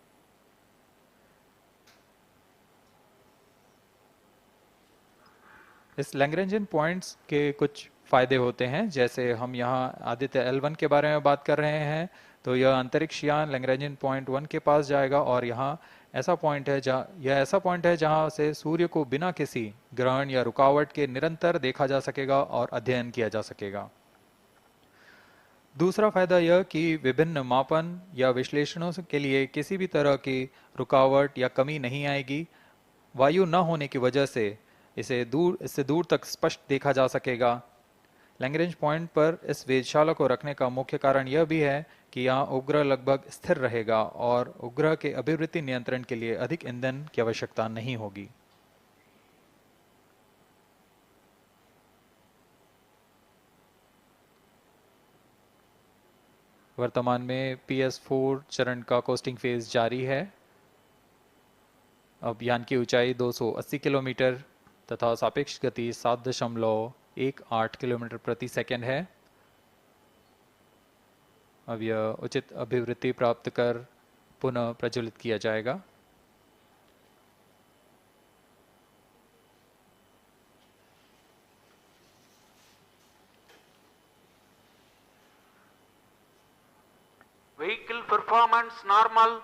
इस लैग्रेंजियन पॉइंट्स के कुछ फायदे होते हैं, जैसे हम यहाँ आदित्य-L1 के बारे में बात कर रहे हैं तो यह अंतरिक्ष यान लैग्रेंजियन पॉइंट 1 के पास जाएगा और यहाँ ऐसा पॉइंट है जहाँ से सूर्य को बिना किसी ग्रहण या रुकावट के निरंतर देखा जा सकेगा और अध्ययन किया जा सकेगा। दूसरा फायदा यह कि विभिन्न मापन या विश्लेषणों के लिए किसी भी तरह की रुकावट या कमी नहीं आएगी। वायु न होने की वजह से इससे दूर तक स्पष्ट देखा जा सकेगा। लैग्रेंज पॉइंट पर इस वेधशाला को रखने का मुख्य कारण यह भी है कि यहाँ उपग्रह लगभग स्थिर रहेगा और उपग्रह के अभिवृत्ति नियंत्रण के लिए अधिक ईंधन की आवश्यकता नहीं होगी। वर्तमान में PS4 चरण का कोस्टिंग फेज जारी है। अब यान की ऊंचाई 280 किलोमीटर तथा सापेक्ष गति 7.18 किलोमीटर प्रति सेकंड है। अब यह उचित अभिवृद्धि प्राप्त कर पुनः प्रज्वलित किया जाएगा। Vehicle performance normal.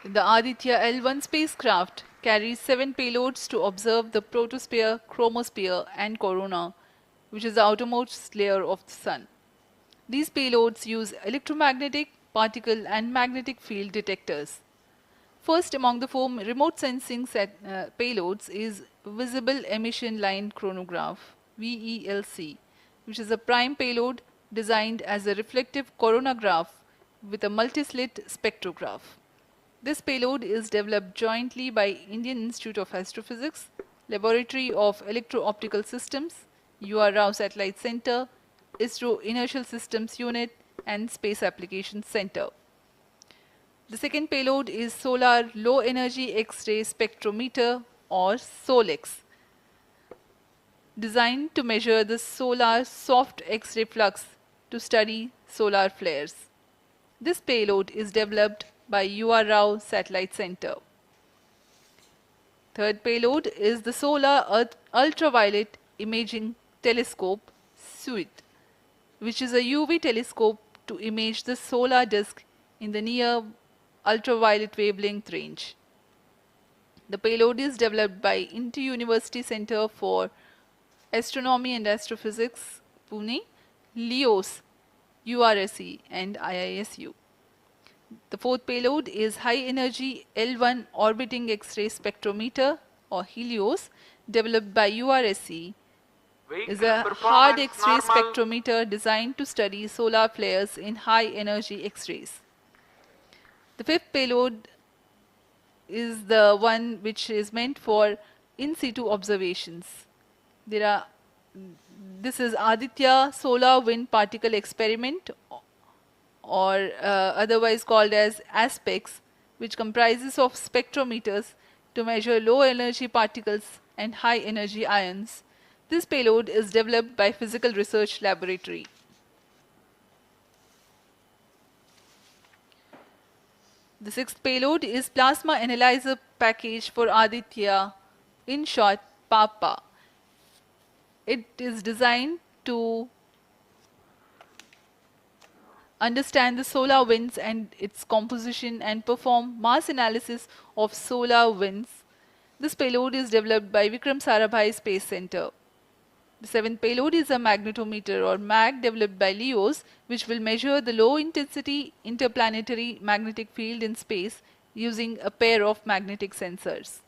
The Aditya-L1 spacecraft carries 7 payloads to observe the protosphere, chromosphere and corona, which is the outermost layer of the Sun. These payloads use electromagnetic, particle and magnetic field detectors. First among the 4 remote sensing payloads is Visible Emission Line Chronograph, VELC, which is a prime payload designed as a reflective coronagraph with a multi-slit spectrograph. This payload is developed jointly by Indian Institute of Astrophysics, Laboratory of Electro-Optical Systems, UR Rao Satellite Center, Isro Inertial Systems Unit and Space Applications Center. The second payload is Solar Low Energy X-ray Spectrometer or SOLEX, designed to measure the solar soft X-ray flux to study solar flares. This payload is developed by UR Rao Satellite Center. Third payload is the Solar Ultraviolet Imaging Telescope SUIT, which is a UV telescope to image the solar disk in the near ultraviolet wavelength range. The payload is developed by Inter-University Center for Astronomy and Astrophysics, Pune, LEOS, URSE and IISU. The fourth payload is High Energy L1 Orbiting X-ray Spectrometer or HELIOS, developed by URSE. Is a hard X-ray spectrometer designed to study solar flares in high energy X-rays. The fifth payload is the one which is meant for in situ observations. This is Aditya Solar Wind Particle Experiment, or otherwise called as ASPEX, which comprises of spectrometers to measure low energy particles and high energy ions. This payload is developed by Physical Research Laboratory. The sixth payload is Plasma Analyzer Package for Aditya, in short PAPA. It is designed to understand the solar winds and its composition and perform mass analysis of solar winds. This payload is developed by Vikram Sarabhai Space Center. The seventh payload is a magnetometer or MAG developed by LEOS, which will measure the low intensity interplanetary magnetic field in space using a pair of magnetic sensors.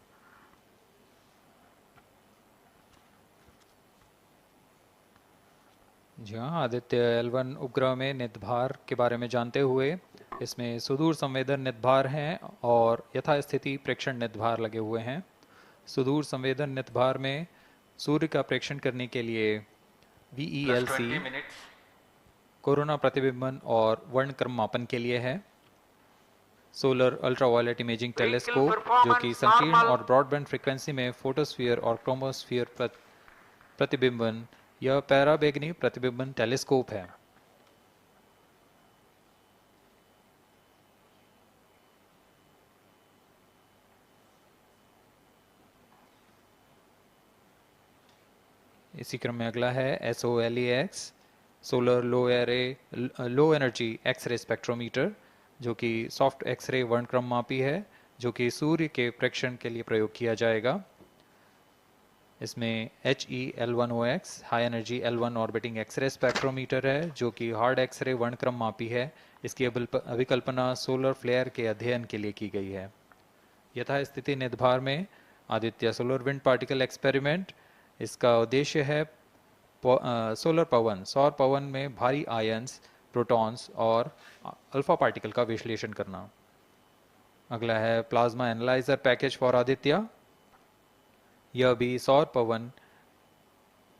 जी हाँ, Aditya L1 उपग्रह में निदभार के बारे में जानते हुए इसमें सुदूर संवेदन निदभार हैं और यथास्थिति प्रेक्षण निदभार लगे हुए हैं। सुदूर संवेदन निदभार में सूर्य का प्रेक्षण करने के लिए VELC कोरोना प्रतिबिंबन और वर्णक्रम मापन के लिए है। सोलर अल्ट्रावायलेट इमेजिंग टेलीस्कोप जो कि संकीर्ण और ब्रॉडबैंड फ्रीक्वेंसी में फोटोस्फीयर और क्रोमोस्फीयर प्रतिबिंबन, यह पैराबैंगनी प्रतिबिंबन टेलीस्कोप है। इसी क्रम में अगला है SOLEX, solar low energy x ray spectrometer, जो कि सॉफ्ट एक्सरे वर्णक्रम मापी है, जो कि सूर्य के प्रेक्षण के लिए प्रयोग किया जाएगा। इसमें HEL1OX high energy L1 orbiting x ray spectrometer है, जो कि हार्ड एक्सरे वर्णक्रम मापी है। इसकी अभिकल्पना सोलर फ्लेयर के अध्ययन के लिए की गई है। यथास्थिति निदभार में Aditya solar wind particle experiment, इसका उद्देश्य है सोलर पवन, सौर पवन में भारी आयंस, प्रोटॉन्स और अल्फा पार्टिकल का विश्लेषण करना। अगला है plasma analyser package for Aditya. यह भी सौर पवन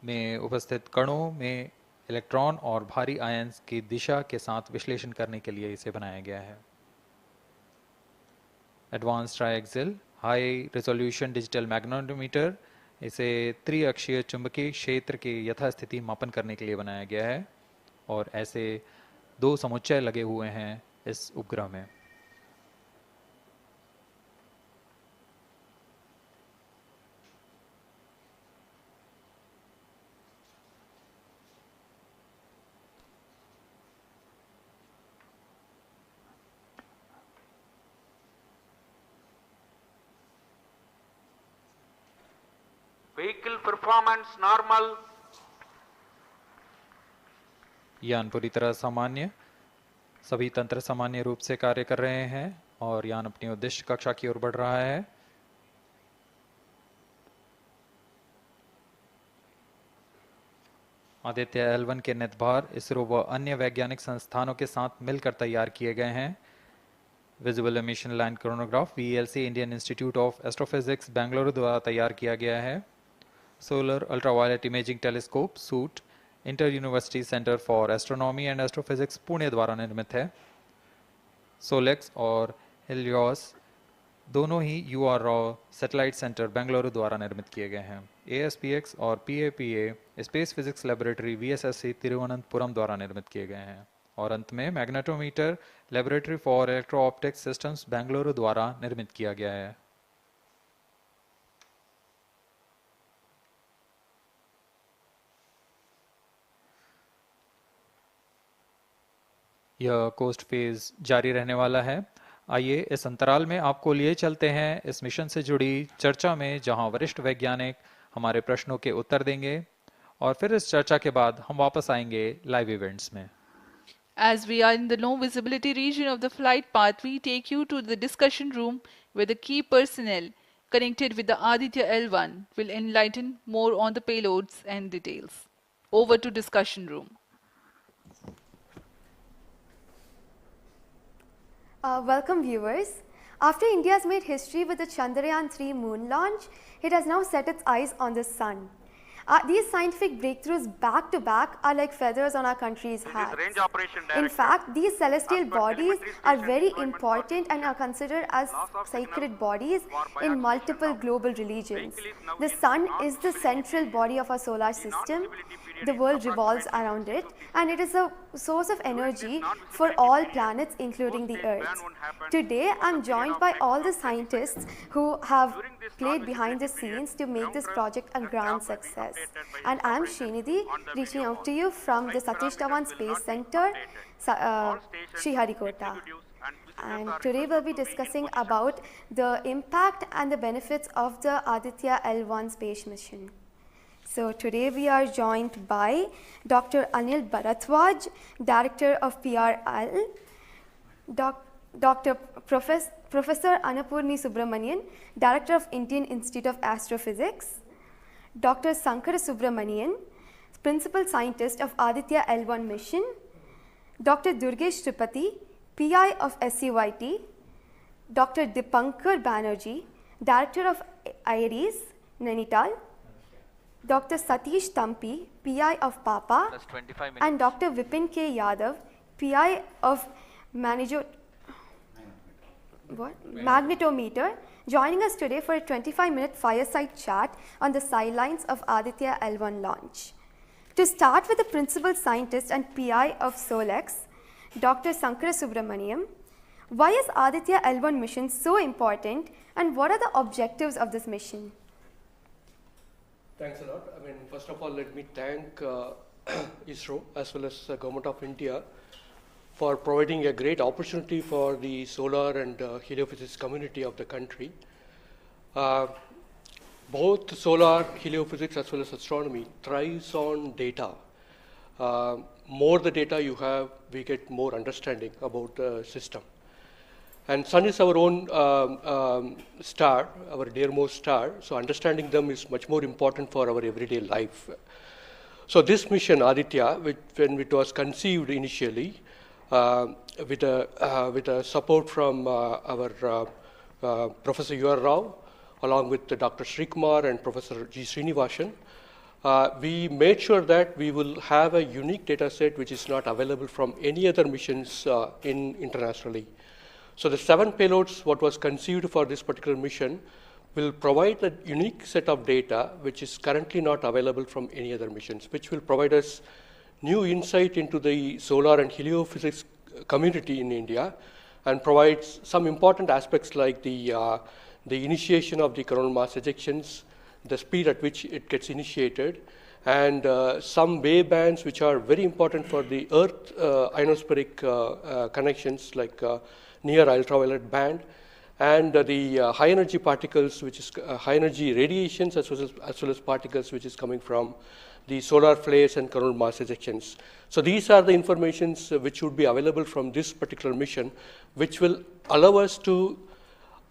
में उपस्थित कणों में इलेक्ट्रॉन और भारी आयंस की दिशा के साथ विश्लेषण करने के लिए इसे बनाया गया है। Advance triaxial high resolution digital magnetometer, इसे त्रिअक्षीय चुंबकीय क्षेत्र के यथास्थिति मापन करने के लिए बनाया गया है और ऐसे 2 समुच्चय लगे हुए हैं इस उपग्रह में। Vehicle performance normal. यान पूरी तरह सामान्य, सभी तंत्र सामान्य रूप से कार्य कर रहे हैं और यान अपनी उद्देश्य कक्षा की ओर बढ़ रहा है। आदित्य-L1 के नितभार इसरो व अन्य वैज्ञानिक संस्थानों के साथ मिलकर तैयार किए गए हैं। Visual emission line chronograph VLC Indian institute of astrophysics Bengaluru द्वारा तैयार किया गया है। Solar ultraviolet imaging telescope suit inter university centre for astronomy and astrophysics Pune द्वारा निर्मित है। सोलेक्स और हेलियोस दोनों ही UR Rao satellite centre Bengaluru द्वारा निर्मित किए गए हैं। ASPX और PAPA space physics laboratory VSSC Thiruvananthapuram द्वारा निर्मित किए गए हैं। और अंत में magnetometer laboratory for electro optics systems Bengaluru द्वारा निर्मित किया गया है। यह कोस्ट फेज जारी रहने वाला है। आइए इस अंतराल में आपको लिए चलते हैं इस मिशन से जुड़ी चर्चा में, जहां वरिष्ठ वैज्ञानिक हमारे प्रश्नों के उत्तर देंगे और फिर इस चर्चा के बाद हम वापस आएंगे लाइव इवेंट्स में। As we are in the low visibility region of the flight path, we take you to the discussion room where the key personnel connected with the Aditya-L1 will enlighten more on the payloads and details. Over to discussion room. Welcome viewers. After India has made history with the Chandrayaan-3 moon launch, it has now set its eyes on the sun. These scientific breakthroughs back to back are like feathers on our country's hats. In fact, these celestial bodies are very important and are considered as sacred bodies in multiple global religions. The sun is the central body of our solar system. The world revolves around it, and it is a source of energy for all planets, including the Earth. Today, I'm joined by all the scientists who have played behind the scenes to make this project a grand success. And I'm Srinidhi, reaching out to you from the Satish Dhawan Space Center, Sriharikota. And today we'll be discussing about the impact and the benefits of the Aditya-L1 space mission. So today we are joined by Dr. Anil Bharatwaj, Director of PRL, Professor Annapurni Subramanian, Director of Indian Institute of Astrophysics, Dr. Sankara Subramanian, Principal Scientist of Aditya-L1 mission, Dr. Durgesh Tripati, PI of SUIT, Dr. Dipankar Banerjee, Director of IRIS, Nainital, Dr. Satish Dhawan, PI of PAPA, and Dr. Vipin K. Yadav, PI of Magnetometer, joining us today for a 25-minute fireside chat on the sidelines of Aditya-L1 launch. To start with the Principal Scientist and PI of SOLEX, Dr. Sankara Subramaniam, why is Aditya-L1 mission so important and what are the objectives of this mission? Thanks a lot. First of all, let me thank Isro as well as the Government of India for providing a great opportunity for the solar and heliophysics community of the country. Both solar, heliophysics as well as astronomy thrives on data. More the data you have, we get more understanding about the system. And sun is our own star, our dearmost star, so understanding them is much more important for our everyday life. So this mission, Aditya, when it was conceived initially, with a support from our Professor UR Rao, along with Dr. Srikumar and Professor G. Srinivasan, we made sure that we will have a unique data set which is not available from any other missions internationally. So the 7 payloads, what was conceived for this particular mission, will provide a unique set of data which is currently not available from any other missions, which will provide us new insight into the solar and heliophysics community in India, and provides some important aspects like the initiation of the coronal mass ejections, the speed at which it gets initiated, and some wave bands which are very important for the Earth ionospheric connections like near ultraviolet band, and the high energy particles, which is high energy radiations as well as particles which is coming from the solar flares and coronal mass ejections. So these are the informations which would be available from this particular mission, which will allow us to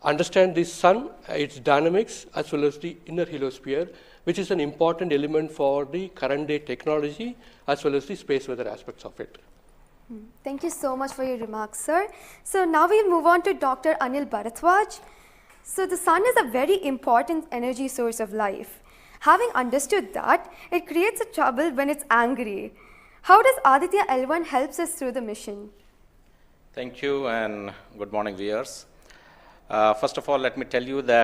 understand the sun, its dynamics, as well as the inner heliosphere, which is an important element for the current day technology, as well as the space weather aspects of it. Thank you so much for your remarks, sir. So now we'll move on to Dr. Anil Bharadwaj. So the sun is a very important energy source of life. Having understood that, it creates a trouble when it's angry. How does Aditya-L1 helps us through the mission? Thank you and good morning, viewers. First of all, let me tell you that